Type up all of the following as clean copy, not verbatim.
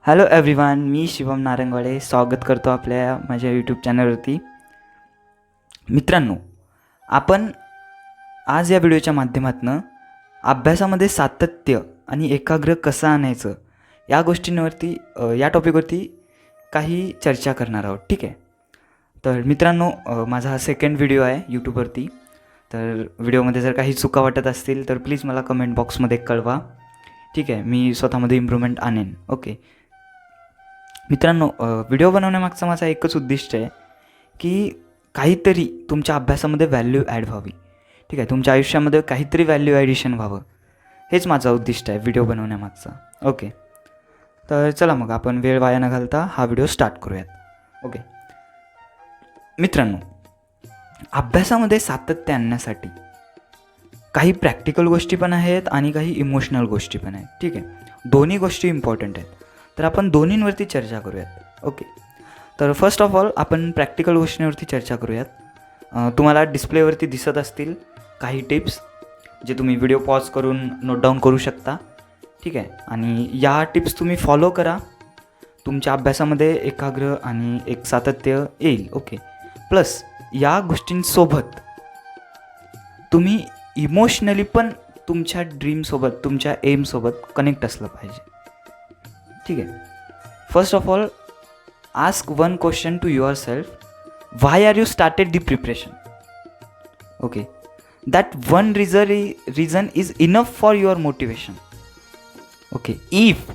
Hello everyone, मी शिवम नारंगवाडे स्वागत करतो आपल्या माझ्या यूट्यूब चॅनलवरती. मित्रांनो, आपण आज या व्हिडिओच्या माध्यमातून अभ्यासामध्ये सातत्य आणि एकाग्र कसं आणायचं या गोष्टींवरती या टॉपिकवरती काही चर्चा करणार आहोत. ठीक आहे. तर मित्रांनो, माझा हा सेकंड व्हिडिओ आहे यूट्यूबवरती. तर व्हिडिओमध्ये जर काही चुका वाटत असतील तर प्लीज मला कमेंट बॉक्समध्ये कळवा. ठीक आहे, मी स्वतःमध्ये इम्प्रूव्हमेंट आणेन. ओके मित्रांनो, व्हिडिओ बनवण्यामागचा माझा एकच उद्दिष्ट आहे की काहीतरी तुमच्या अभ्यासामध्ये व्हॅल्यू ॲड व्हावी. ठीक आहे, तुमच्या आयुष्यामध्ये काहीतरी व्हॅल्यू ॲडिशन व्हावं, हेच माझा उद्दिष्ट आहे व्हिडिओ बनवण्यामागचा. ओके, तर चला मग आपण वेळ वाया न घालता हा व्हिडिओ स्टार्ट करूयात. ओके मित्रांनो, अभ्यासामध्ये सातत्य आणण्यासाठी काही प्रॅक्टिकल गोष्टी पण आहेत आणि काही इमोशनल गोष्टी पण आहेत. ठीक आहे, दोन्ही गोष्टी इम्पॉर्टंट आहेत. तर आपण दोन्हींवरती चर्चा करूयात. ओके, तर फर्स्ट ऑफ ऑल आपण प्रॅक्टिकल गोष्टींवरती चर्चा करूयात. तुम्हाला डिस्प्लेवरती दिसत असतील काही टिप्स जे तुम्ही व्हिडिओ पॉज करून नोट डाऊन करू शकता. ठीक आहे, आणि या टिप्स तुम्ही फॉलो करा, तुमच्या अभ्यासामध्ये एकाग्र आणि एक सातत्य येईल. ओके, प्लस या गोष्टींसोबत तुम्ही इमोशनली पण तुमच्या ड्रीमसोबत, तुमच्या एमसोबत कनेक्ट असलं पाहिजे. ठीक आहे, first of all ask one question to yourself, why are you started the preparation? Okay, that one reason is enough for your motivation. Okay, if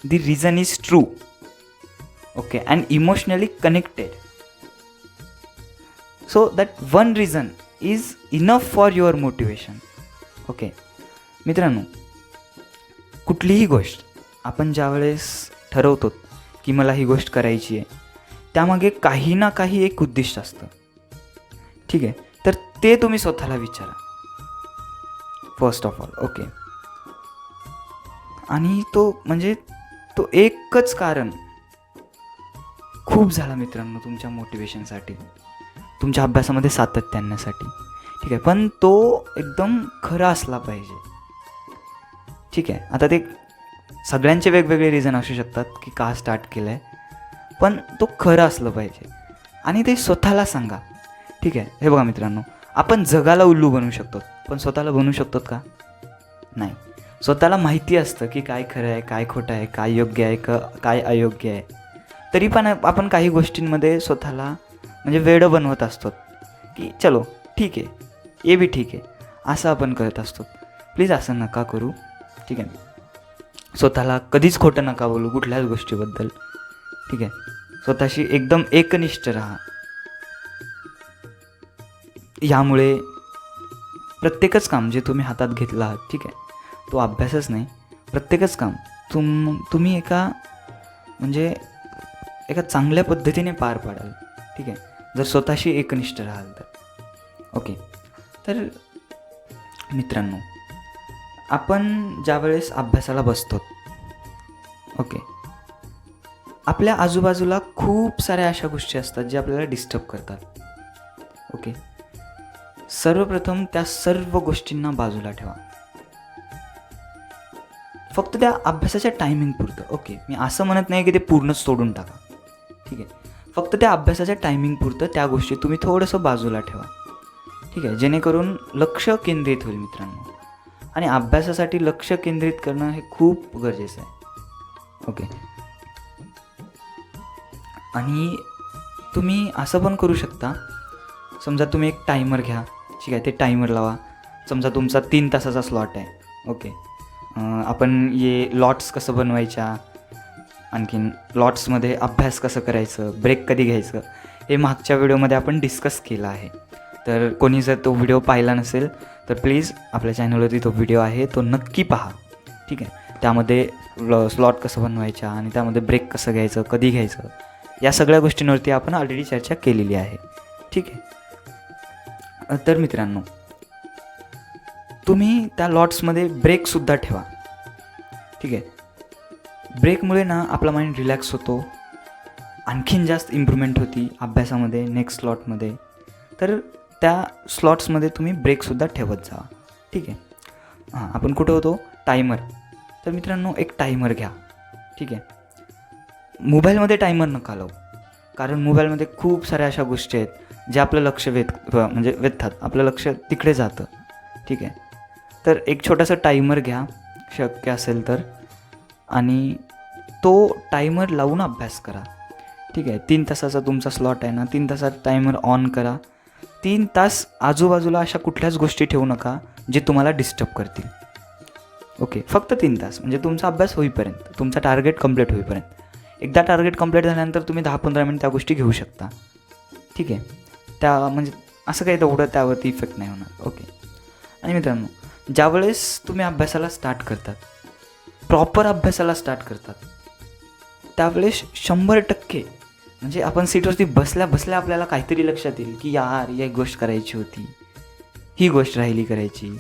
the reason is true, okay, and emotionally connected, so that one reason is enough for your motivation. Okay मित्रांनो, कुठलीही गोष्ट आपण ज्यावेळेस ठरवतो की मला ही गोष्ट करायची आहे, त्यामागे काही ना काही एक उद्दिष्ट असतं. ठीक आहे, तर ते तुम्ही स्वतःला विचारा फर्स्ट ऑफ ऑल. ओके, आणि तो एकच कारण खूप झाला मित्रांनो तुमच्या मोटिवेशनसाठी, तुमच्या अभ्यासामध्ये सातत्य आणण्यासाठी. ठीक आहे, पण तो एकदम खरा असला पाहिजे. ठीक आहे, आता ते सगळ्यांचे वेगवेगळे रिझन असू शकतात की का स्टार्ट केलं आहे, पण तो खरं असलं पाहिजे आणि ते स्वतःला सांगा. ठीक आहे, हे बघा मित्रांनो, आपण जगाला उल्लू बनवू शकतो, पण स्वतःला बनवू शकतो का? नाही. स्वतःला माहिती असतं की काय खरं आहे, काय खोटं आहे, काय योग्य आहे, काय अयोग्य आहे. तरी पण आपण काही गोष्टींमध्ये स्वतःला वेडं बनवत असतो की चलो ठीक आहे, ये भी ठीक आहे, असं आपण करत असतो. प्लीज असं नका करू. ठीक आहे, स्वतःला कधीच खोटं नका बोलू कुठल्याच गोष्टीबद्दल. ठीक आहे, स्वतःशी एकदम एकनिष्ठ राहा. यामुळे प्रत्येकच काम जे तुम्ही हातात घेतलं आहात, ठीक आहे, तो अभ्यासच नाही, प्रत्येकच काम तुम्ही एका चांगल्या पद्धतीने पार पाडाल. ठीक आहे, जर स्वतःशी एकनिष्ठ राहाल तर. ओके, तर मित्रांनो, आपण ज्यावेळेस अभ्यासाला बसतो, ओके, आपल्या आजूबाजूला खूप साऱ्या अशा गोष्टी असतात जे आपल्याला डिस्टर्ब करतात. ओके, सर्वप्रथम त्या सर्व गोष्टींना बाजूला ठेवा, फक्त त्या अभ्यासाच्या टायमिंग पुरतं. ओके, मी असं म्हणत नाही की ते पूर्णच सोडून टाका. ठीक आहे, फक्त त्या अभ्यासाच्या टायमिंग पुरतं त्या गोष्टी तुम्ही थोडंसं बाजूला ठेवा. ठीक आहे, जेणेकरून लक्ष केंद्रित होईल मित्रांनो, आणि अभ्यासासाठी लक्ष केंद्रित करणं हे खूप गरजेचं आहे. ओके, आणि तुम्ही असं पण करू शकता, समजा तुम्ही एक टायमर घ्या. ठीक आहे, ते टायमर लावा. समजा तुमचा 3 तासाचा स्लॉट आहे. ओके, आपण लॉट्स कसं बनवायच्या, आणखीन लॉट्समध्ये अभ्यास कसं करायचं, ब्रेक कधी घ्यायचं, हे मागच्या व्हिडिओमध्ये आपण डिस्कस केलं आहे. तर कोणी जर तो व्हिडिओ पाहिला नसेल तर प्लीज आपल्या चॅनलवरती तो व्हिडिओ आहे, तो नक्की पहा. ठीक आहे, त्यामध्ये स्लॉट कसं बनवायच्या आणि त्यामध्ये ब्रेक कसं घ्यायचं, कधी घ्यायचं, या सगळ्या गोष्टींवरती आपण ऑलरेडी चर्चा केलेली आहे. ठीक आहे, तर मित्रांनो, तुम्ही त्या लॉट्समध्ये ब्रेकसुद्धा ठेवा. ठीक आहे, ब्रेकमुळे ना आपला माइंड रिलॅक्स होतो, आणखीन जास्त इम्प्रूव्हमेंट होती अभ्यासामध्ये नेक्स्ट स्लॉटमध्ये. तर त्या स्लॉट्समध्ये तुम्ही ब्रेकसुद्धा ठेवत जा. ठीक आहे, आपण कुठं होतो, टायमर. तर मित्रांनो, एक टायमर घ्या. ठीक आहे, मोबाईलमध्ये टायमर नका लावू, कारण मोबाईलमध्ये खूप साऱ्या अशा गोष्टी आहेत ज्या आपलं लक्ष वेधतात, आपलं लक्ष तिकडे जातं. ठीक आहे, तर एक छोटासा टायमर घ्या शक्य असेल तर, आणि तो टायमर लावून अभ्यास करा. ठीक आहे, 3 तासाचा तुमचा स्लॉट आहे ना, 3 तासाचा टायमर ऑन करा. 3 तास आजूबाजूला अशा कुठल्याच गोष्टी ठेवू नका जे तुम्हाला डिस्टर्ब करतील. ओके, फक्त 3 तास, म्हणजे तुमचा अभ्यास होईपर्यंत, तुमचा टार्गेट कंप्लीट होईपर्यंत. एकदा टार्गेट कंप्लीट झाल्यानंतर तुम्ही 10-15 मिनिट त्या गोष्टी घेऊ शकता. ठीक आहे, त्या म्हणजे असं काही तेवढं त्यावरती इफेक्ट नाही होणार. ओके. आणि मित्रांनो, ज्यावेळेस तुम्ही अभ्यासाला स्टार्ट करतात, प्रॉपर अभ्यासाला स्टार्ट करतात, त्यावेळेस 100% म्हणजे आपण सीटवरती बसल्या बसल्या आपल्याला काहीतरी लक्षात येईल की यार ही गोष्ट करायची होती, ही गोष्ट राहिली करायची,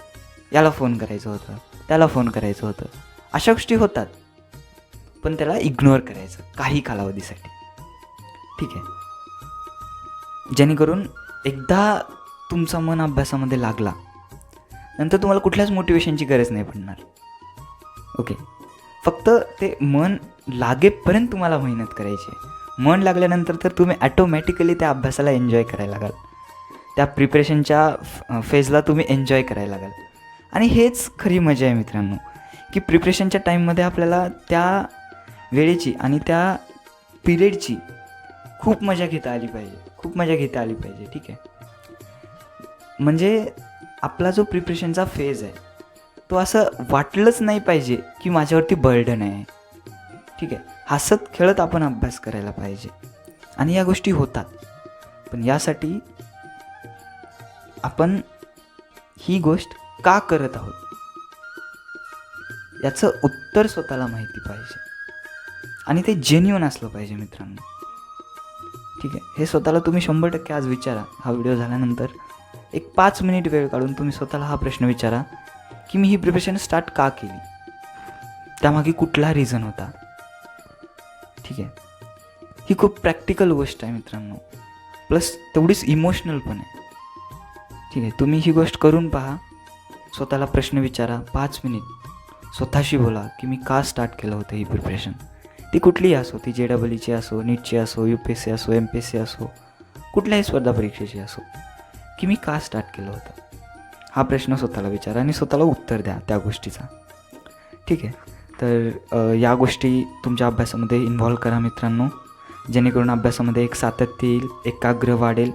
याला फोन करायचं होतं, त्याला फोन करायचं होतं. अशा गोष्टी होतात, पण त्याला इग्नोर करायचं काही कालावधीसाठी. ठीक आहे, जेणेकरून एकदा तुमचं मन अभ्यासामध्ये लागला नंतर तुम्हाला कुठल्याच मोटिवेशनची गरज नाही पडणार. ओके, फक्त ते मन लागेपर्यंत तुम्हाला मेहनत करायची आहे. मन लागल्यानंतर तर तुम्ही ॲटोमॅटिकली त्या अभ्यासाला एन्जॉय करायला लागाल, त्या प्रिपरेशनच्या फेजला तुम्ही एन्जॉय करायला लागाल. आणि हेच खरी मजा आहे मित्रांनो, की प्रिपरेशनच्या टाईममध्ये आपल्याला त्या वेळेची आणि त्या पिरियडची खूप मजा घेता आली पाहिजे. ठीक आहे, म्हणजे आपला जो प्रिपरेशनचा फेज आहे तो असं वाटलंच नाही पाहिजे की माझ्यावरती बर्डन आहे. ठीक आहे, हसत खेळत आपण अभ्यास करायला पाहिजे. आणि या गोष्टी होतात, पण यासाठी आपण ही गोष्ट का करत आहोत याचं उत्तर स्वतःला माहिती पाहिजे, आणि ते जेन्युइन असलं पाहिजे मित्रांनो. ठीक आहे, हे स्वतःला तुम्ही 100% आज विचारा. हा व्हिडिओ झाल्यानंतर एक 5 मिनिट वेळ काढून तुम्ही स्वतःला हा प्रश्न विचारा की मी ही प्रिपरेशन स्टार्ट का केली, त्यामागे कुठला रिझन होता. ठीक आहे, ही खूप प्रॅक्टिकल गोष्ट आहे मित्रांनो, प्लस तेवढीच इमोशनल पण आहे. ठीक आहे, तुम्ही ही गोष्ट करून पहा, स्वतःला प्रश्न विचारा, 5 मिनिट स्वतःशी बोला की मी का स्टार्ट केलं होतं ही प्रिपरेशन. ती कुठलीही असो, ती JEE असो, नीटची असो, UPSC असो, MPSC असो, कुठल्याही स्पर्धा परीक्षेची असो, की मी का स्टार्ट केलं होतं. हा प्रश्न स्वतःला विचारा आणि स्वतःला उत्तर द्या त्या गोष्टीचा. ठीक आहे, तर या गोष्टी तुमच्या अभ्यासामध्ये इन्व्हॉल्व करा मित्रांनो, जेणेकरून अभ्यासामध्ये एक सातत्य येईल, एकाग्र वाढेल.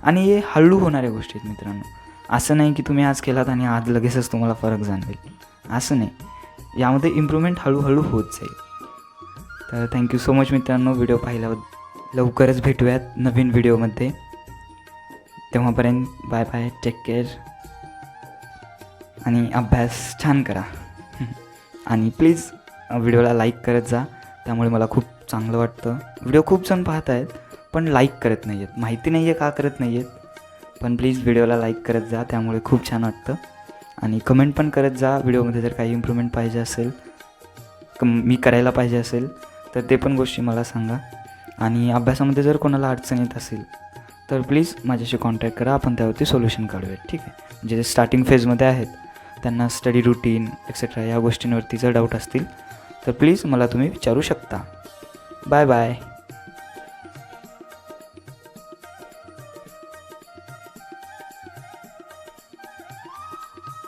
आणि हे हळू होणाऱ्या गोष्टी आहेत मित्रांनो. असं नाही की तुम्ही आज केलात आणि आज लगेचच तुम्हाला फरक जाणवेल, असं नाही. यामध्ये इम्प्रूव्हमेंट हळूहळू होत जाईल. तर थँक्यू सो मच मित्रांनो व्हिडिओ पाहिल्याबद्दल. लवकरच भेटूयात नवीन व्हिडिओमध्ये. तेव्हापर्यंत बाय बाय, टेक केअर, आणि अभ्यास छान करा. आणि प्लीज व्हिडिओला लाईक करत जा, त्यामुळे मला खूप चांगलं वाटतं. व्हिडिओ खूप जण पाहत आहेत पण लाईक करत नाही आहेत, माहिती नाही आहे का करत नाही आहेत, पण प्लीज व्हिडिओला लाईक करत जा, त्यामुळे खूप छान वाटतं. आणि कमेंट पण करत जा, व्हिडिओमध्ये जर काही इम्प्रूव्हमेंट पाहिजे असेल, मी करायला पाहिजे असेल तर ते पण गोष्टी मला सांगा. आणि अभ्यासामध्ये जर कोणाला अडचण येत असेल तर प्लीज माझ्याशी कॉन्टॅक्ट करा, आपण त्यावरती सोल्युशन काढूयात. ठीक आहे, जे स्टार्टिंग फेजमध्ये आहेत त्यांना स्टडी रुटीन एक्सेट्रा या गोष्टींवरती जर डाऊट असतील तर प्लीज मला तुम्ही विचारू शकता. Bye bye.